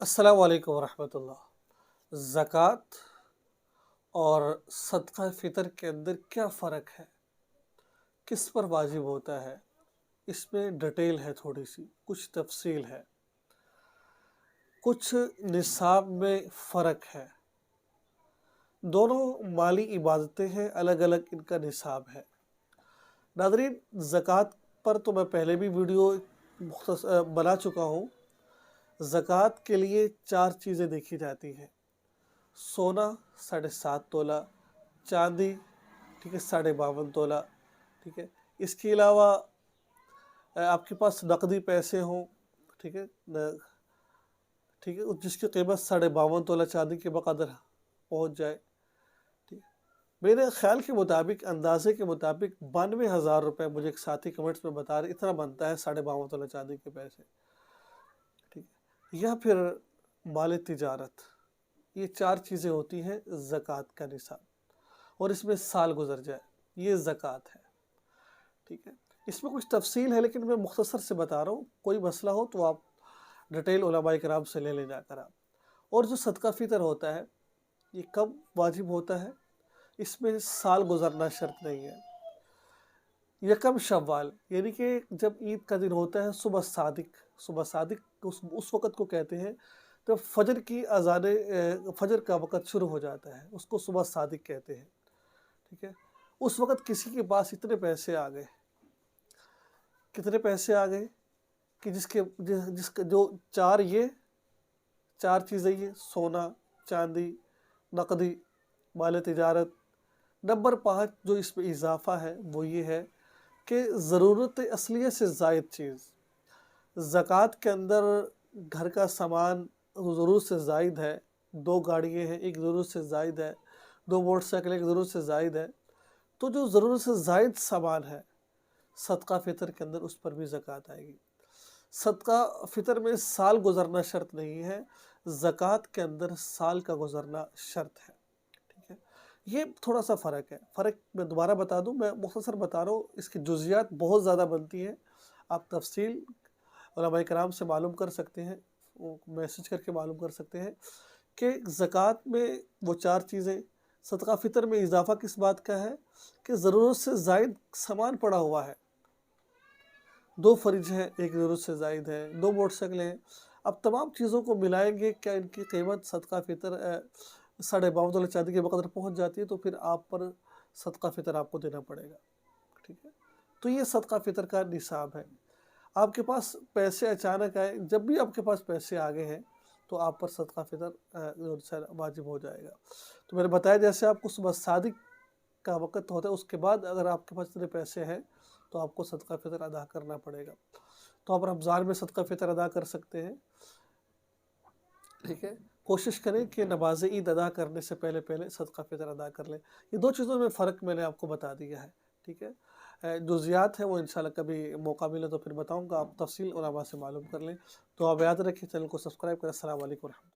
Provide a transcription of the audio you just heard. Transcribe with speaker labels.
Speaker 1: अस्सलाम वालेकुम वरहमतुल्लाह। ज़कात और सदका फ़ितर के अंदर क्या फ़र्क है, किस पर वाजिब होता है, इसमें डिटेल है, थोड़ी सी कुछ तफसील है, कुछ निसाब में फ़र्क है। दोनों माली इबादतें हैं, अलग अलग इनका निसाब है। नाज़रीन, ज़कात पर तो मैं पहले भी वीडियो बना चुका हूँ। ज़कात के लिए 4 चीज़ें देखी जाती हैं: सोना 7.5 तोला, चांदी ठीक है 52.5 तोला, ठीक है। इसके अलावा आपके पास नकदी पैसे हों, ठीक है ठीक है, जिसकी कीमत 52.5 तोला चांदी के बकदर पहुंच जाए, ठीक। मेरे ख्याल के मुताबिक, अंदाजे के मुताबिक 92,000 रुपये, मुझे एक साथी कमेंट्स में बता रहे, इतना बनता है 52.5 तोला चांदी के पैसे, ठीक है। या फिर माल तिजारत, ये 4 चीज़ें होती हैं ज़कात का निसाब, और इसमें साल गुजर जाए, ये ज़कात है, ठीक है। इसमें कुछ तफसील है, लेकिन मैं मुख्तसर से बता रहा हूँ। कोई मसला हो तो आप डिटेल उलमाए किराम से ले लें जाकर आप। और जो सदका फ़ितर होता है, ये कब वाजिब होता है? इसमें साल गुजरना शर्त नहीं है। यकम शव्वाल, यानी कि जब ईद का दिन होता है, सुबह सादिक उस वक़्त को कहते हैं जब फजर की अज़ान, फजर का वक़्त शुरू हो जाता है, उसको सुबह सादिक कहते हैं, ठीक है। उस वक़्त किसी के पास इतने पैसे आ गए, कितने पैसे आ गए कि जिसके जो चार चीज़ें, ये सोना, चांदी, नकदी, माल तिजारत। नंबर 5 जो इसमें इजाफ़ा है वो ये है कि ज़रूरत असलियत से ज़ायद चीज़। ज़कात के अंदर घर का सामान ज़रूरत से ज़ायद है, 2 गाड़ियाँ हैं, एक ज़रूरत से ज़ायद है, 2 मोटरसाइकिल एक ज़रूरत से ज़ायद है, तो जो ज़रूरत से ज़ायद सामान है सदका फ़ितर के अंदर, उस पर भी ज़कात आएगी। सदका फ़ितर में साल गुजरना शर्त नहीं है, ज़कात के अंदर साल का गुजरना शर्त है, ठीक है। ये थोड़ा सा फ़र्क है। फ़र्क मैं दोबारा बता दूं, मैं मुख्तसर बता रहा हूँ, इसकी जुज़ियात बहुत ज़्यादा बनती हैं। आप तफसील उलमाए किराम से मालूम कर सकते हैं, मैसेज करके मालूम कर सकते हैं कि ज़कात में वो 4 चीज़ें, सदका फ़ितर में इजाफ़ा किस बात का है कि ज़रूरत से ज़ायद सामान पड़ा हुआ है। 2 फ्रिज हैं, एक ज़रूरत से ज़ायद है, 2 मोटरसाइकिल हैं। अब तमाम चीज़ों को मिलाएंगे, क्या इनकी कीमत सदका फ़ितर 52.5 तोला चांदी के बकदर पहुंच जाती है, तो फिर आप पर सदका फ़ितर आपको देना पड़ेगा, ठीक है। तो ये सदका फ़ितर का निसाब है। आपके पास पैसे अचानक आए, जब भी आपके पास पैसे आ गए हैं तो आप पर सदका फ़ितर वाजिब हो जाएगा। तो मैंने बताया, जैसे आपको सुबह सादिक का वक़्त होता है, उसके बाद अगर आपके पास इतने पैसे हैं तो आपको सदका फ़ितर अदा करना पड़ेगा। तो आप रमज़ान में सदका फ़ितर अदा कर सकते हैं, ठीक है। कोशिश करें कि नमाज़ ईद अदा करने से पहले पहले सदका फ़ितर अदा कर लें। ये 2 चीज़ों में फ़र्क मैंने आपको बता दिया है, ठीक है। जुज़ियात है वो इंशाल्लाह कभी मौका मिले तो फिर बताऊँगा, आप तफ़सील उलमा से मालूम कर लें। तो आप याद रखें, चैनल को सब्सक्राइब करें। अस्सलाम वालेकुम।